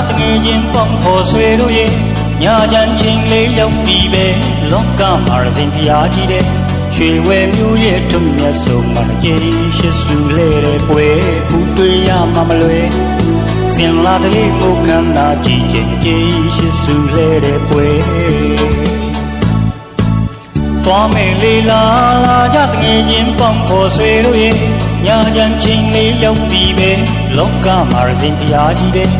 တငယ်ချင်းပေါင်းဖော်ဆွေတို့ရဲ့ညာချမ်းချင်းလေးရောက်ပြီးပဲလောကမှာရင်ဖျားကြီးတဲ့ရွှေဝဲမျိုးရဲ့ထုံမြတ်ဆုံးမှာယေရှုစုလဲတဲ့ပွဲဘူးတွေ့ရမှာမလွယ်စင်လာတလေးကိုခန္ဓာကြည့်ခြင်းယေရှုစုလဲတဲ့ပွဲသွားမယ်လေလာကြတငယ်ချင်းပေါင်းဖော်ဆွေတို့ရဲ့ညာချမ်းချင်းလေးရောက်ပြီးပဲလောကမှာရင်ဖျားကြီးတဲ့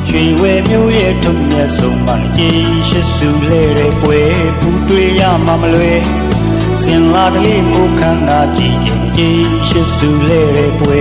ရွှေဝဲမျိုးရဲ့ထုံမြတ်ဆုံးမှာယေရှုစုလဲတဲ့ပွဲဘူးတွေ့ရမှာမလွယ်စင်လာတလေးကိုခန္ဓာကြည့်ခြင်းယေရှုစုလဲတဲ့ပွဲ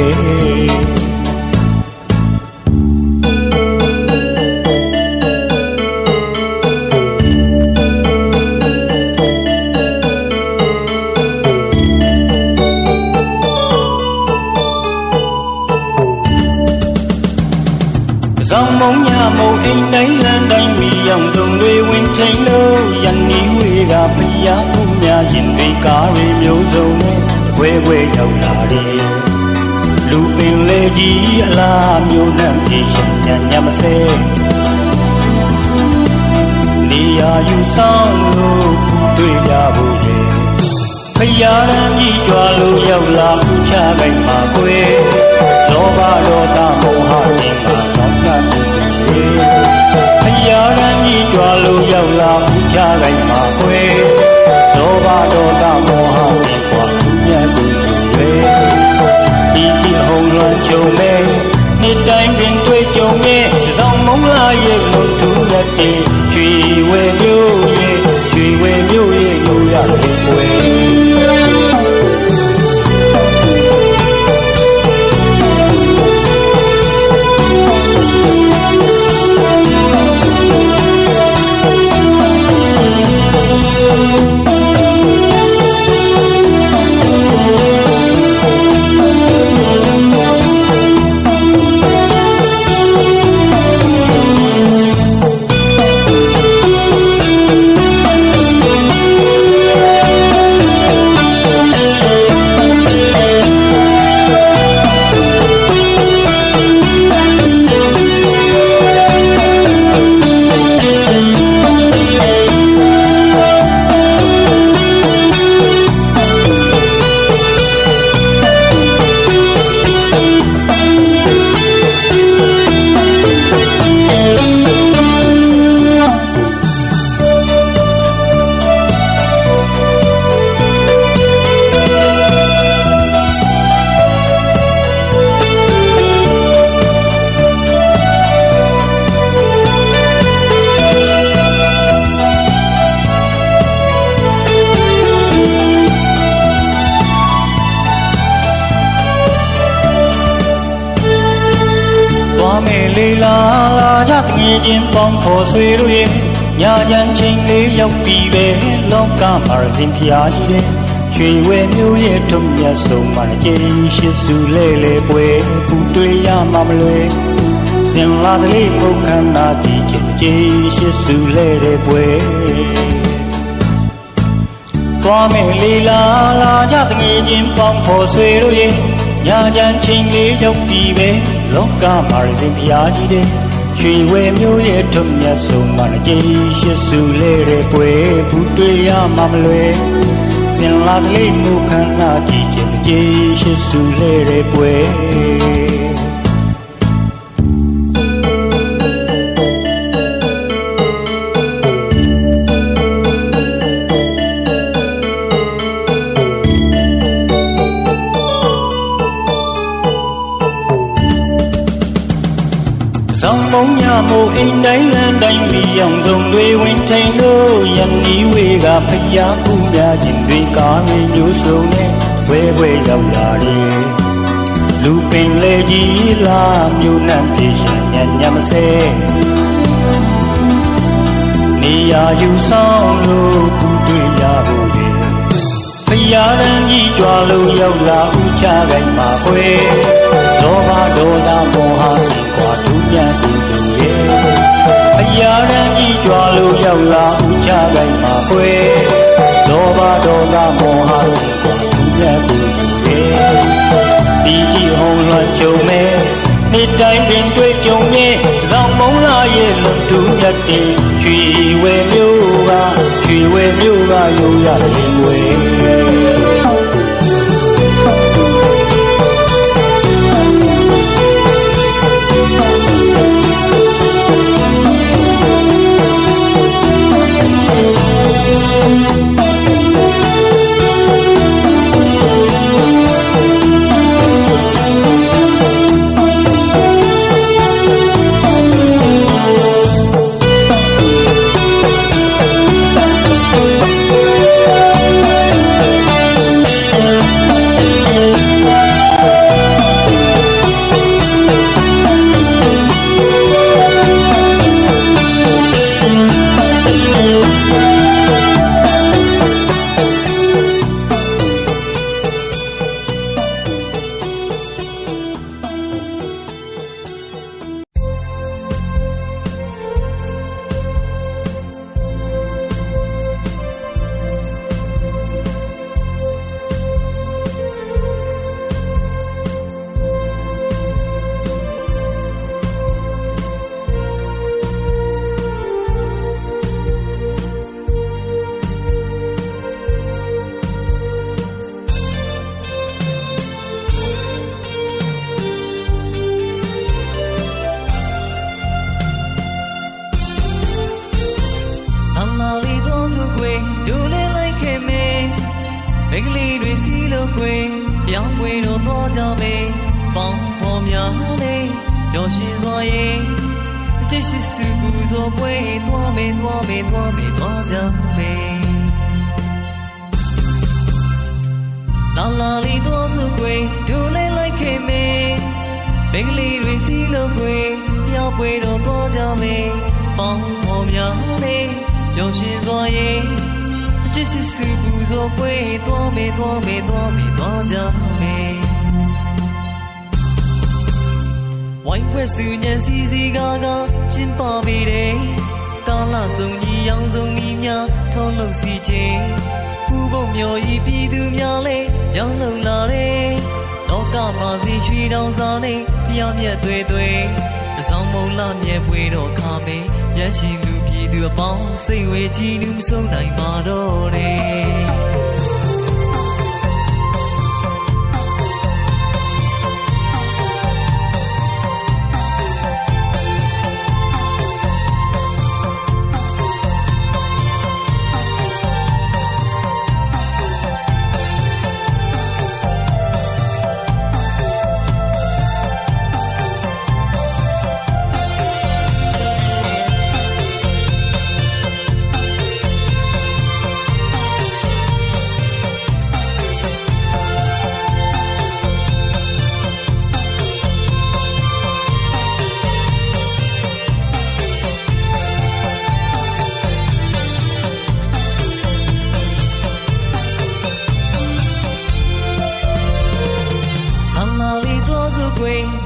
မုံညာမုံအိမ်တိုင်းလမ်းတိုင်းမီအောင်တုံတွေဝင်ချိန်လို့ရန်နီဝေကဖျားခုများရင်တွေကားတွေမျိုးစုံနဲ့ဝဲဝဲရောက်လာတယ်လူပင်လေကြီးအလားမျိုးနဲ့ပြေရှင်ညမစဲနေရာယူဆောင်လို့တွေ့ကြဖို့လေဖျားရန်ကြီးကြွားလို့ရောက်လာခုချခိုင်မှာကွယ်လောဘဒေါသမောဟတင်မှာသောကဖျားရန်ကြီးကြွားလို့ရောက်လာခုချခိုင်မှာကွယ်လောဘဒေါသမောဟတင်ကွာသူမြတ်ကိုတွေဒီကြည့်ဟုံလွန်ကြုံမဲ့နေ့တိုင်းပင်တွေ့ကြုံမဲ့သောင်းမုံလာရဲ့လို့သူမြတ်တင်ရွှေဝဲမျိုးရဲ့ရွှေဝဲမျိုးရဲ့ကိုရတဲ့ကွယ်မယ်လေလာကြတငယ်ချင်းပေါင်းဖော်ဆွေတို့ရဲ့ညာချမ်းချင်းလေးရောက်ပြီးပဲလောကမှာရင်ဖျားကြီးတဲ့ရွှေဝဲမျိုးရဲ့ထုံမြတ်ဆုံးမှာယေရှုစုလဲလေပွဲဘူးတွေ့ရမှာမလွယ်စင်လာတလေးပုခန္ဓာကြည့်ခြင်းယေရှုစုလဲတဲ့ပွဲသွားမယ်လေလာကြတငယ်ချင်းပေါင်းဖော်ဆွေတို့ရဲ့ညာချမ်းချင်းလေးရောက်ပြီးပဲလောကမှာရင်ဖျားကြီးတဲ့ရွှေဝဲမျိုးရဲ့ထုံမြတ်ဆုံးမှာယေရှုစုလဲတဲ့ပွဲဘူးတွေ့ရမှာမလွယ်စင်လာတလေးမူခန္ဓာကြည့်ခြင်းယေရှုစုလဲတဲ့ပွဲမုံညာမို့အိမ်တိုင်းလမ်းတိုင်းမီအောင်စုံတွေဝင်ထိန်လို့ရန်နီဝေကဖျားခုများခြင်းတွေကားမျိုးစုံနဲ့ဝဲဝဲရောက်လာတယ်လူပင်လေကြီးလာမျိုးနဲ့ပြေရှင်ညမစဲနေရာယူဆောင်လို့ခုတွေ့ရဖို့လေဖျားရန်ကြီးကြွားလို့ရောက်လာဥချခိုင်မှာခွေလောဘဒေါသမောဟတင်ကွာသူမြတ်ကိုဖျားရန်ကြီးကြွားလို့ရောက်လာဥချခိုင်မှာခွေလောဘဒေါသမောဟတင်ကွာသူမြတ်ကိုဒီကြည့်ဟုံလွှမ်းကြုံမဲ့နေ့တိုင်းပင်တွေ့ကြုံရဲ့သောင်း မုံလာရဲ့လွန်တူမြတ်တဲ့ရွှေဝဲမျိုးကရိုးရရင်ဝဲမိကလေးတွေစီလို့ခွေပြောင်းခွေတော့တော့ကြမေပေါင်းဖော်များလေးပျော်ရွှင်စွာရဲ့အကျရှိစုကူသောပွဲသွားမေသွားကြမေလာလာလီတော့စုခွေဒူလေးလိုက်ခင်မေမိကလေးတွေစီလို့ခွေပြောင်းခွေတော့တော့ကြမေပေါင်းဖော်များလေးပျော်ရွှင်စွာရဲ့ကျစ်စုပူဇော်ပွဲသွားမေသွားကြမေဝိုင်းဖွဲ့စုညံစီစီကားကျင်းပပေတယ်ကာလဆုံးကြီးရောင်စုံမိများထုံးလို့စီခြင်းဖူးပုံမျော်ဤပြည်သူများလဲရောင်းလုံလာတယ်လောကမှာစီရွှေတောင်စာနဲ့ဖျားမြက်သွေးတစောင်းမုံလာမြဲပွေတော့ခါမေရရှိလူသူအပေါင်းစိတ်ဝေကြည်နူးမဆုံးနိုင်ပါတော့တယ်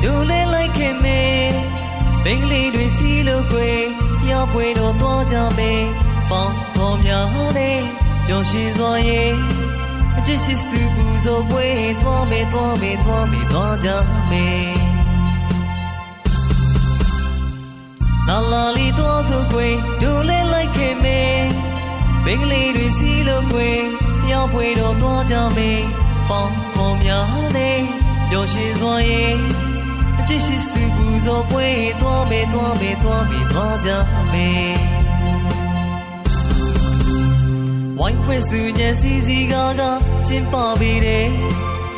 ဒူလေးလိုက်ခင်မေမိကလေးတွေစီလို့ခွေရောက်ပွေတော့သွားကြမေပေါင်းဖော်များလေးပျော်ရွှင်စွာရဲ့အကျစ်ရှိစုပူဇော်ပွဲသွားမေသွားကြမေလာလာလီသွားစုခွေဒူလေးလိုက်ခင်မေမိကလေးတွေစီလို့ခွေရောက်ပွေတော့သွားကြမေပေါင်းဖော်များလေးပျော်ရွှင်စွာရဲ့ကျစ်ရှိစုပူဇော်ပွဲသွားမေသွားကြမေဝိုင်းဖွဲ့စုညံစီစီကားကျင်းပပေတယ်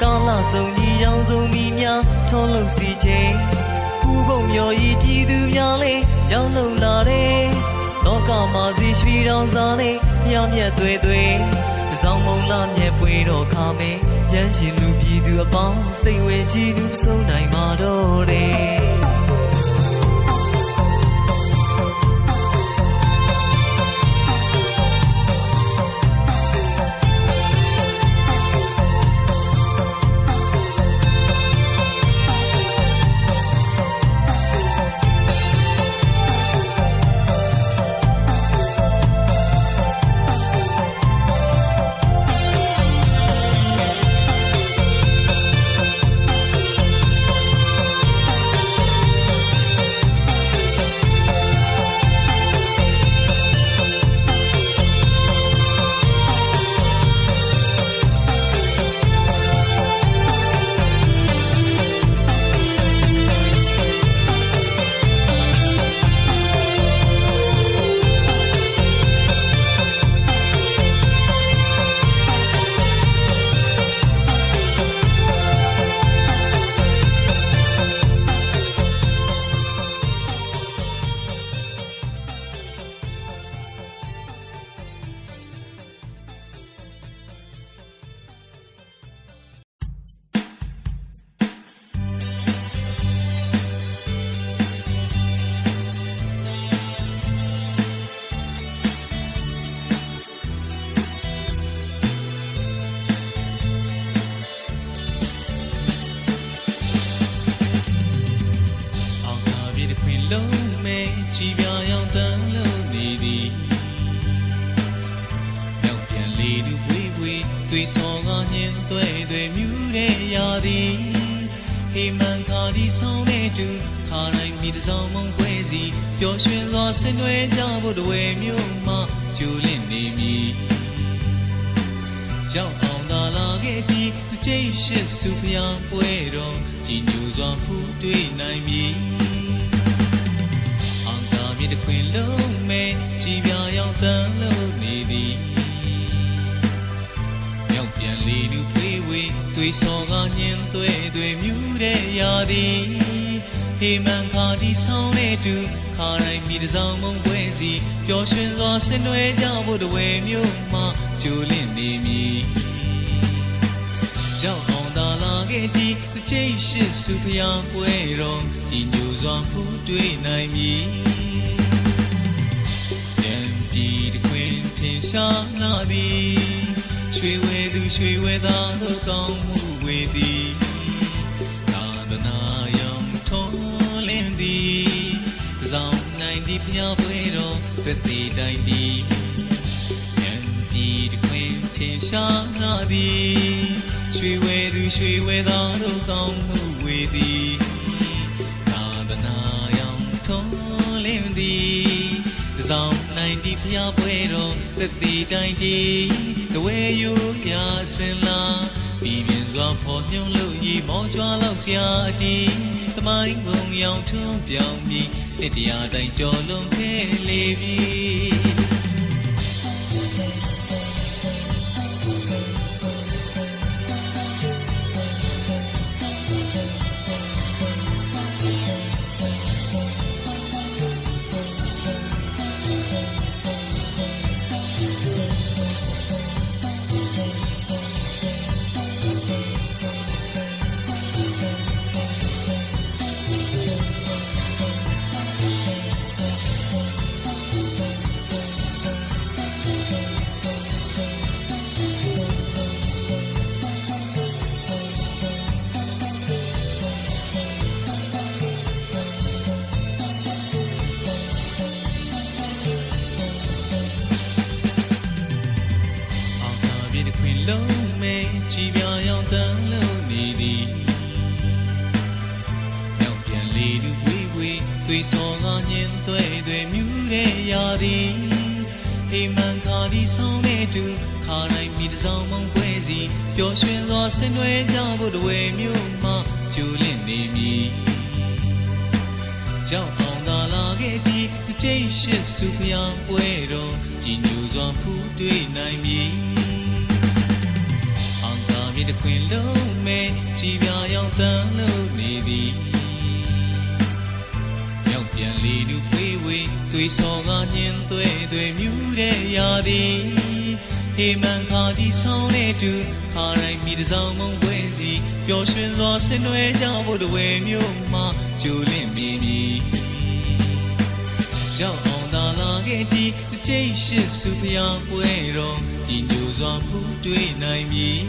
ကာလဆုံးကြီးရောင်စုံမိများထုံးလို့စီခြင်းဖူးပုံမျော်ဤပြည်သူများလဲရောင်းလုံလာတယ်လောကမှာစီရွှေတောင်စာနဲ့မြောက်မြတ်သွေးစောင်းမုံလာမြဲပွေတော့ခါမေရန်ရှိလူပြည်သူအပေါင်းစိတ်ဝေကြည်နူးမဆုံးနိုင်ပါတော့တယ် ကြည်ပြာရောင်တန်းလို့နေသည်ရောက်ပြန်လေလူဝေးဝေးသွေးစော်ကညင်သွဲသွဲမြူးတဲ့ရာသည်ဟေမန်ခါဒီဆောင်တဲ့တူခါတိုင်းမိတစောင်းမုံပွဲစီပျော်ရွှင်စွာဆင်နွှဲကြဖို့တဝဲမြို့မှာကျူလင့်နေမည်ရောက်အောင်သာလာခဲ့သည်ကျိတ်ရှိစုဖျားပွဲတော်ကြည်ညိုစွာဖူးတွေ့နိုင်မည်အောင်သာမြစ်တစ်ခွင်လုံးမဲ့ကြည်ပြာရောင်တန်းလို့နေသည်ရောက်ပြန်လေလူဖွေးဝေးသွေးစော်ကညင်သွဲသွဲမြူးတဲ့ရာသည်ဟေမန်ခါဒီဆောင်တဲ့တူခါတိုင်းမိတစောင်းမုံပွဲစီပျော်ရွှင်စွာဆင်နွှဲကြဖို့တဝဲမြို့မှာကျူလင့်နေမည်ကြောက်အောင်သာလာခဲ့သည်ကျိတ်ရှိစုဖျားပွဲတော်ကြည်ညိုစွာဖူးတွေ့နိုင်မည်တံပြည်တစ်ခွင်ထင်ရှားလာသည်ရွှေဝဲသူရွှေဝဲသားတို့ကောင်းမှုဝေသည်သာသနာရောင်ထုံးလင်းသည်တစောင်းနိုင်သည်ဖျားပွဲတော်သက်သေးတိုင်းသည်တံပြည်တစ်ခွင်ထင်ရှားလာသည်ရွှေဝဲသူရွှေဝဲသားတို့ကောင်းမှုဝေသည်သာသနာရောင်ထုံးလင်းသည်တစောင်းနိုင်သည်ဖျားပွဲတော်သက်သေးတိုင်းသည်တဝဲယူရာစင်လာပြည်ပြင်းစွာဖော်ညွှန်းလို့ဤမောကြွားလောက်ဆရာအတီးသမိုင်းဘုံရောင်ထွန်းပြောင်းပြီးတရားတိုင်းကြော်လွန်ခဲ့လေပြီလုံးမဲ့ကြည်ပြာရောင်တန်းလို့နေသည်ရောက်ပြန်လေလူဝေးဝေးသွေးစော်ကညင်သွဲသွဲမြူးတဲ့ရာသည်ဟေမန်ခါဒီဆောင်တဲ့တူခါတိုင်းမိတစောင်းမုံပွဲစီပျော်ရွှင်စွာဆင်နွှဲကြဖို့တဝဲမြို့မှာကျူလင့်နေမည်ကြောက်အောင်သာလာခဲ့သည်ကျိတ်ရှိစုဖျားပွဲတော်ကြည်ညိုစွာဖူးတွေ့နိုင်မည်မြစ်တစ်ခွင်လုံးမဲ့ကြည်ပြာရောင်တန်းလို့နေသည်ရောက်ပြန်လေလူဖွေးဝေးသွေးစော်ကညင်သွဲသွဲမြူးတဲ့ရာသည်ဟေမန်ခါဒီဆောင်တဲ့တူခါတိုင်းမိတစောင်းမုံပွဲစီပျော်ရွှင်စွာဆင်နွှဲကြဖို့တဝဲမြို့မှာကျူလင့်မည်ကြောက်အောင်သာလာခဲ့သည်ကျိတ်ရှိစုဖျားပွဲတော်ကြည်ညိုစွာဖူးတွေ့နိုင်မည်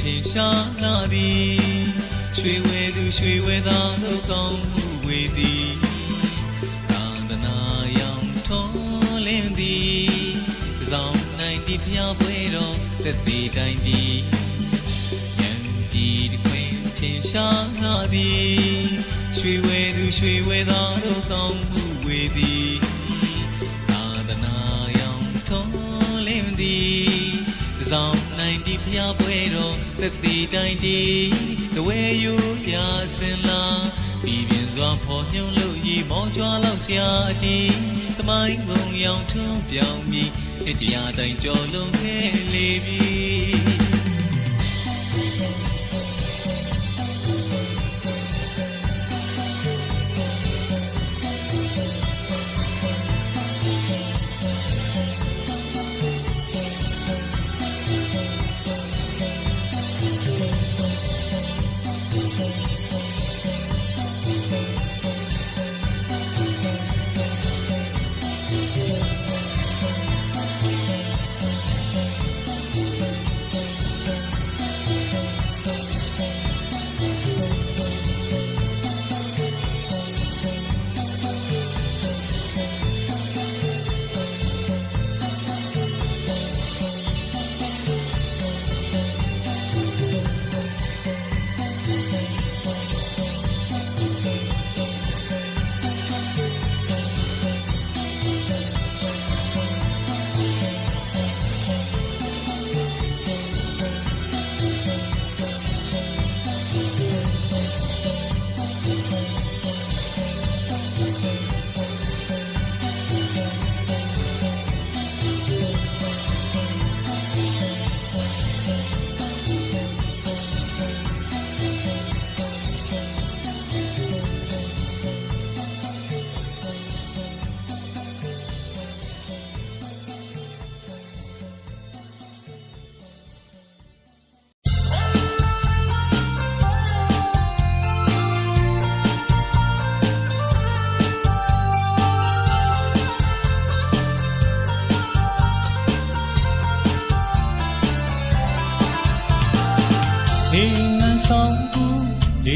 ထင်ရှားလာသည်ရွှေဝဲသူရွှေဝဲသားတို့ကောင်းမှုဝေသည်သာသနာရောင်ထုံးလင်းသည်တစောင်းနိုင်သည်ဖျားပွဲတော်သက်သေးတိုင်းသည်ဉာဏ်ပြည်တစ်ခွင်ထင်ရှားလာသည်ရွှေဝဲသူရွှေဝဲသားတို့ကောင်းမှုဝေသည်သာသနာရောင်ထုံးလင်းသည်ဆောင်နိုင်ဒီဖျားပွဲတော်သက်သေးတိုင်းဒီတဝဲယူရာစင်လာပြည်ပြင်းစွာဖော်ညွှန်းလို့ဤမောကြွားလောက်ဆရာအတီးသမိုင်းဘုံရောင်ထွန်းပြောင်းပြီးတရားတိုင်းကြော်လွန်ခဲ့လေပြီ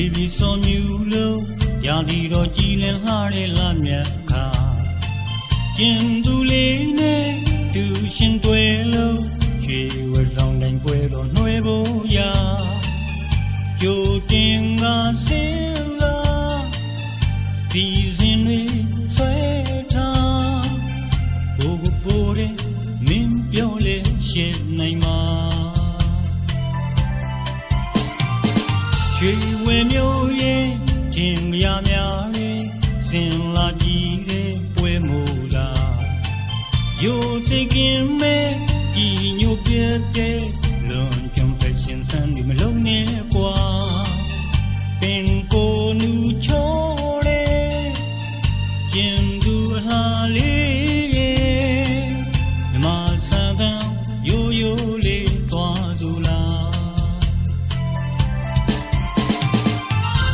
Baby so new low Yadi ro jilin hare la myak kha Jin du le ne Du shin twe lo Chwe we rong dain pwe ro nwe bo ya Jo tin ga sin la Di zin we swe tha Bo bo bo de min pyo le shet nai ma Chwe we myo ye Jin ya mya le Sin la ji de pwe mo la Yo taking me Di nyo piet de Lon chom pe sin san di me long ne kwa Pen ko nu cho le Jin du la le ye Ma sa dan yo yo le twa zu la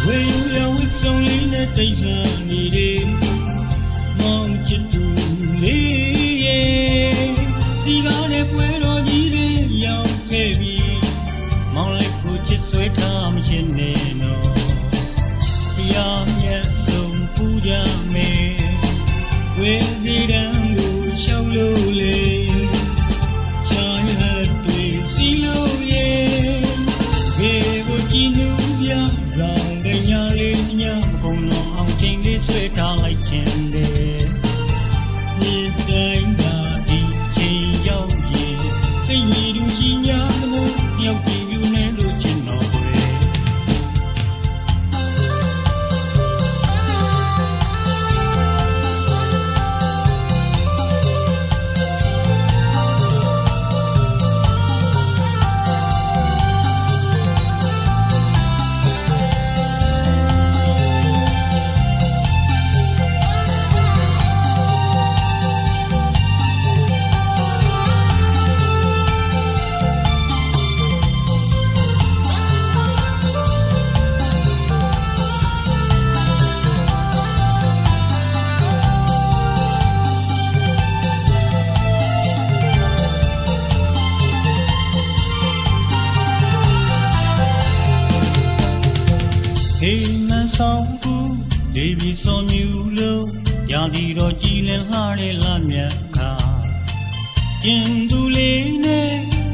We you ya we song li ne tai sa ni de Mong chit tu le ye Si ga ne pwe ro ji de yaw ke bi Mong le ku chit swe tha ma chin ne no Ya myat song pu ja me We si dan lu xiao lo le Chai hat twe si lo ye We go ji nu ya Zang de nya le nya Kong lo ang ting le swe tha lai chin de Ni dai da di chin yao ye Sai ni du ji nya mo Yao ji yu ne lu chin no kwe Hey man song pu Baby so new low Yadi ro jilin hare la myak kha Jin du le ne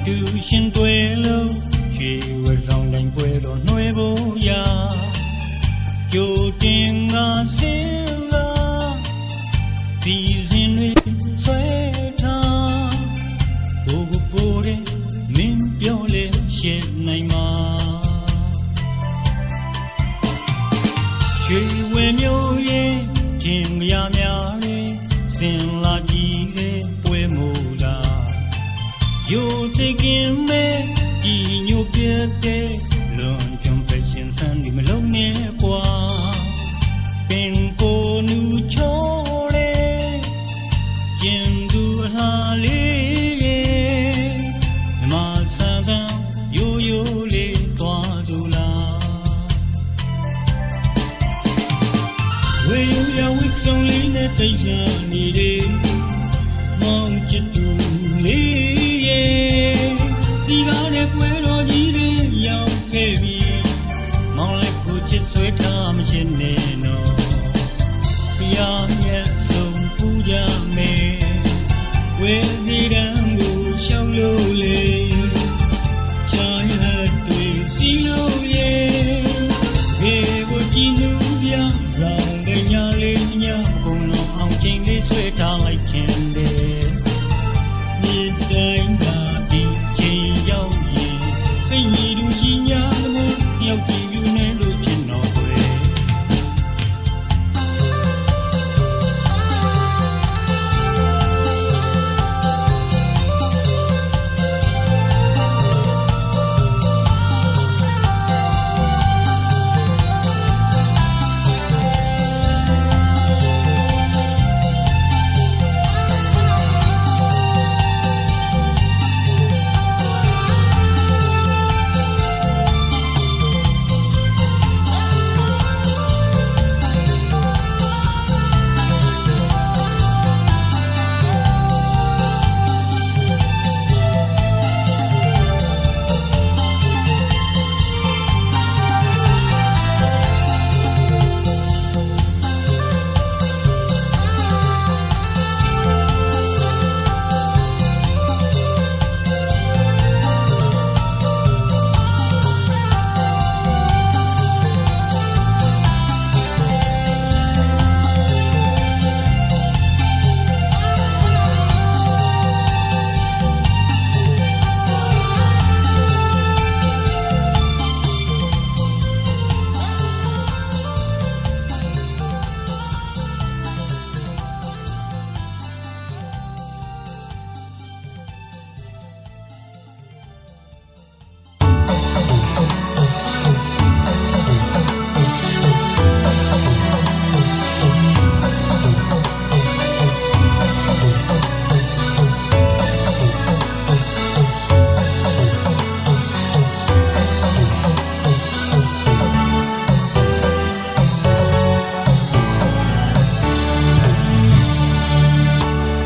Du shin twe lo Chwe we rong dain pwe ro nwe bo ya Jo tin ga sin la Di zin we swe tha Bo bo bo de min pyo le shet nai ma Chwe we myo ye Jin ya mya le Sin la ji de pwe mo la Yo taking me Di nyo piet de Lon chom pe sin san di me long ne kwa Pen ko nu cho le Jin du la le ye Ma sa dan yo yo le twa zu la We you ya we song li ne tai sa ni de Mong chit tu le ye Si ga ne pwe ro ji de yaw ke bi Mong le ku chit swe tha ma chin ne no Ya myat song pu ja me We si dan lu xiao lo le Chai hat twe si lo ye We go ji nu ya Zang de nya le nya Kong lo ang ting le swe tha lai chin de Ni dai da di chin yao ye Sai ni du ji nya mo Yao ji yu ne lu chin no kwe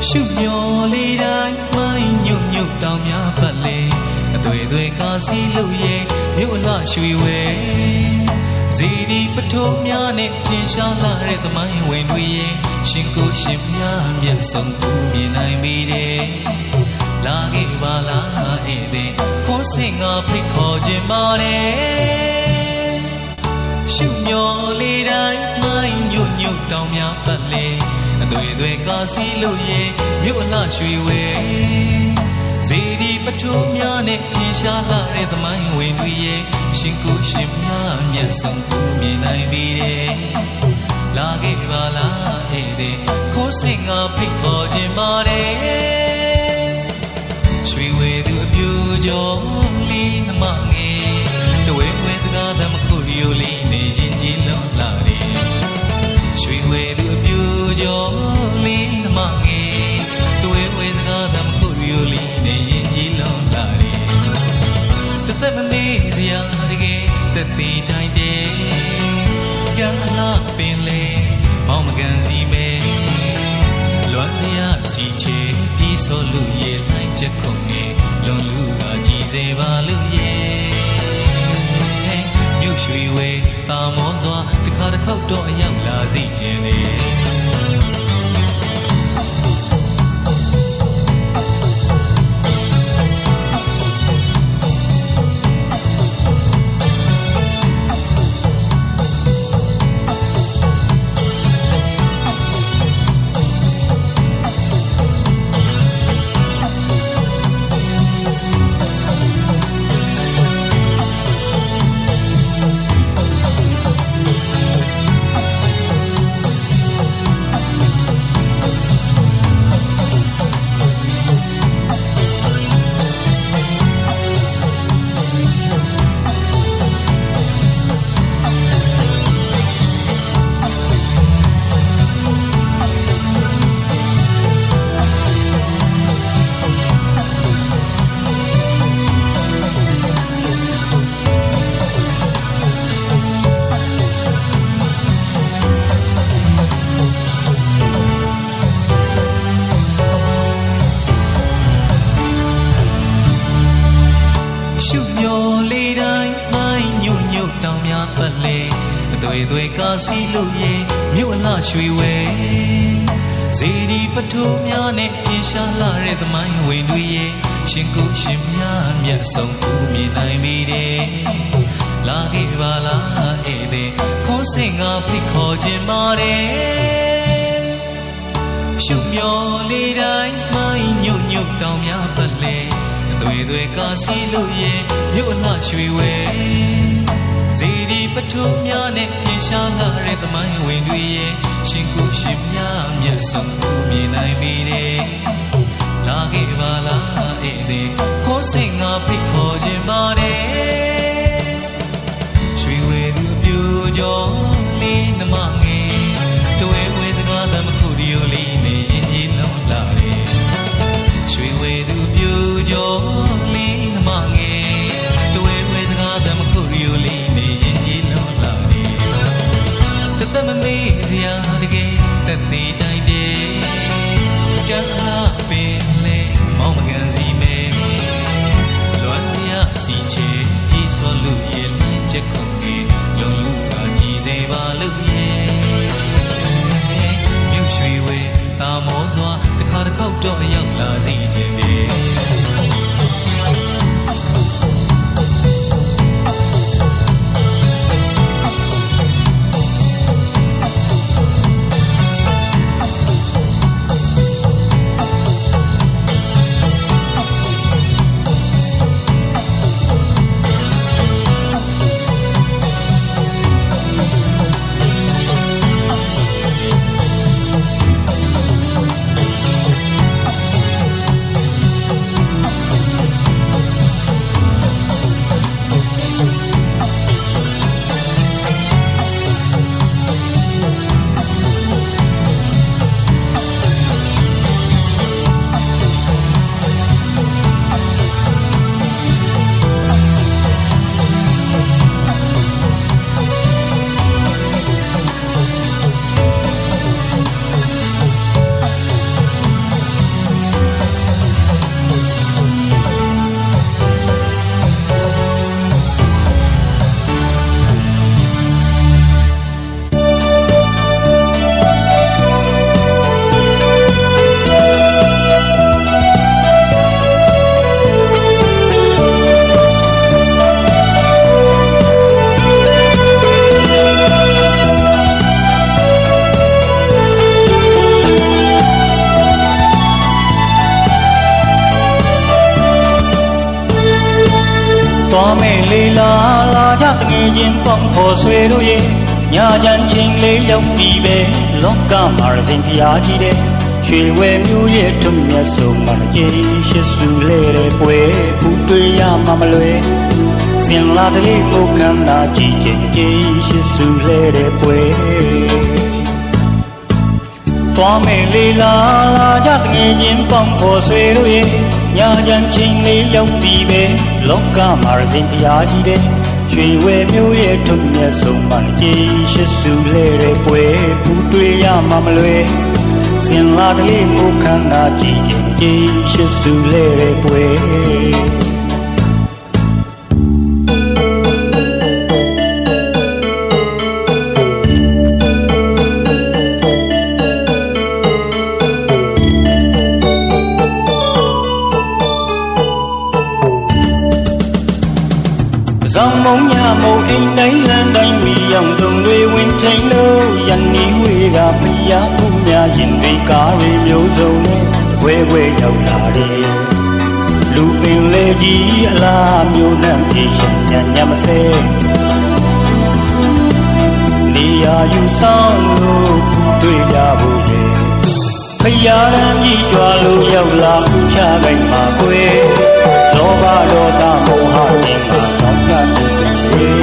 ရှုမျောလေးတိုင်းမိုင်းညွတ်ညွတ်တောင်များပတ်လေအသွေးသွေးကားစီလို့ရဲ့မြို့အလှရွှေဝဲဇီဒီပထိုးများနဲ့ထင်ရှားလာတဲ့သမိုင်းဝင်တွေရဲ့ရှင်ကိုရှင်ဖျားမျက်စုံကူမြင်နိုင်ပြီတဲ့လာခဲ့ပါလားဧည့်သည်ခေါ်စင်ငါဖိတ်ခေါ်ခြင်းပါတယ်ရှုမျောလေးတိုင်းမိုင်းညွတ်ညွတ်တောင်များပတ်လေအသွေးသွေးကားစီလို့ရဲ့မြို့အလှရွှေဝဲဇီဒီပထိုးများနဲ့ထင်ရှားလာတဲ့သမိုင်းဝင်တွေရဲ့ရှင်ကိုရှင်ဖျားမျက်စုံကူမြင်နိုင်ပြီတဲ့လာခဲ့ပါလားဧည့်သည်ခေါ်စင်ငါဖိတ်ခေါ်ခြင်းပါတယ်ရွှေဝဲသူအပြူကျော်လေးနှမငယ်တဝဲဝဲစကားသမခုရီယိုလေးနေရင်ကြီးလွန်လာတယ်ရွှေဝဲသူအပြူကျော်လေးနှမငယ်တဝဲဝဲစကားသမခုရီယိုလေးနေရင်ကြီးလွန်လာတယ်တသက်မမေ့စရာတကယ်သက်သေးတိုင်းတဲ့ကံလာပင်လေမောင်မကန်စီမဲလွန်စရာစီချေပြီးဆိုလူရဲ့လိုက်ချက်ခုံငယ်လွန်လူကကြည်စေပါလူရဲ့မြို့ရွှေဝဲတာမောစွာတခါတစ်ခေါက်တော့အရောက်လာစီခြင်းလေရှုမျောလေးတိုင်းမိုင်းညွတ်ညွတ်တောင်များပတ်လေအသွေးသွေးကားစီလို့ရဲ့မြို့အလှရွှေဝဲဇီဒီပထိုးများနဲ့ထင်ရှားလာတဲ့သမိုင်းဝင်တွေရဲ့ရှင်ကိုရှင်ဖျားမျက်စုံကူမြင်နိုင်ပြီတဲ့လာခဲ့ပါလားဧည့်သည်ခေါ်စင်ငါဖိတ်ခေါ်ခြင်းပါတယ်ရှုမျောလေးတိုင်းမိုင်းညွတ်ညွတ်တောင်များပတ်လေသွေးသွေးကားစီလို့ရဲ့မြို့အလှရွှေဝဲဇီဒီပထိုးများနဲ့ထင်ရှားလာတဲ့သမိုင်းဝင်တွေရဲ့ရှင်ကိုရှင်ဖျားမျက်စုံကူမြင်နိုင်ပြီတဲ့လာခဲ့ပါလားဧည့်သည်ခေါ်စင်ငါဖိတ်ခေါ်ခြင်းပါတယ်ရွှေဝဲသူအပြူကျော်လေးနှမငယ်တဝဲဝဲစကားသမခုရီယိုလေးနေရင်ကြီးလွန်လာတယ်ရွှေဝဲသူအပြူကျော်လေးနှမငယ်တဝဲဝဲစကားသမခုရီယိုလေးနေရင်ကြီးလွန်လာတယ်တသက်မမေ့စရာတကယ်သက်သေးတိုင်းတဲ့ကံလာပင်လေမောင်မကန်စီမဲလွန်စရာစီချေပြီးဆိုလူရဲ့လိုက်ချက်ခုံကြီးလွန်လူကကြည်စေပါလူရဲ့မြို့ရွှေဝဲတာမောစွာတခါတစ်ခေါက်တော့ရောက်လာစီခြင်းလေ သွားမယ်လေလာကြတငယ်ချင်းပေါင်းဖို့ဆွေတို့ရဲ့ညာချမ်းချင်းလေးရောက်ပြီပဲလောကမှာရင်ဖျားကြီးတဲ့ရွှေဝဲမျိုးရဲ့ထွတ်မြတ်ဆုံးမှာကြေရှိစုလဲတဲ့ပွဲပူတွေ့ရမှာမလွယ်စင်လာတလေးကိုခန္ဓာကြည့်ချင်းကြေရှိစုလဲတဲ့ပွဲသွားမယ်လေလာကြတငယ်ချင်းပေါင်းဖို့ဆွေတို့ရဲ့ညာချမ်းချင်းလေးရောက်ပြီပဲလောကမှာရင်ဖျားကြီးတဲ့ရွှေဝဲမျိုးရဲ့ထွတ်မြတ်ဆုံးမှာကြေရှိစုလဲတဲ့ပွဲပူတွေ့ရမှာမလွယ်စင်လာတလေးကိုခန္ဓာကြည့်ချင်းကြေရှိစုလဲတဲ့ပွဲဆောင်မုံညမုံအိမ်တိုင်းလမ်းတိုင်းမီအောင်တုံတွေဝင်ထိန်လို့ရန်နီဝေကဖျားဖူးများရင်တွေကားတွေမျိုးစုံနဲ့ဝဲရောက်လာတယ်လူပင်လေကြီးအလားမျိုးနဲ့ပြေရှင်ညမစဲနေရာယူဆောင်လို့တွေ့ကြဖို့လေဖျားရန်ကြီးကြွားလို့ရောက်လာချခိုင်မှာကွယ်လောဘဒေါသမောဟတင်မှာဆောင်ကတ်တယ်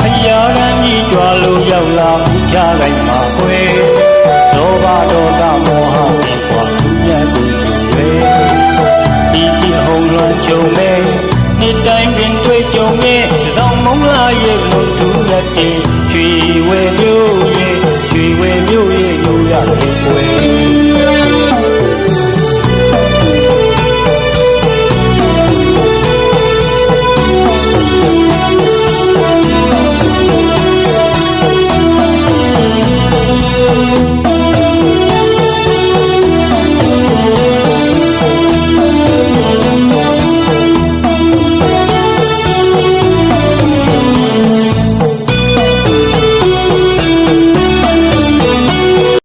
ဖျားရန်ကြီးကြွားလို့ရောက်လာချခိုင်မှာကွယ်လောဘဒေါသမောဟတင်ပွားသူမြတ်ကိုလေဒီကြည့်ဟုံလွန်ကြုံမဲ့နေ့တိုင်းပင်တွေ့ကြုံရဲ့ဆောင်မုံလာရဲ့လို့သူမြတ်တယ်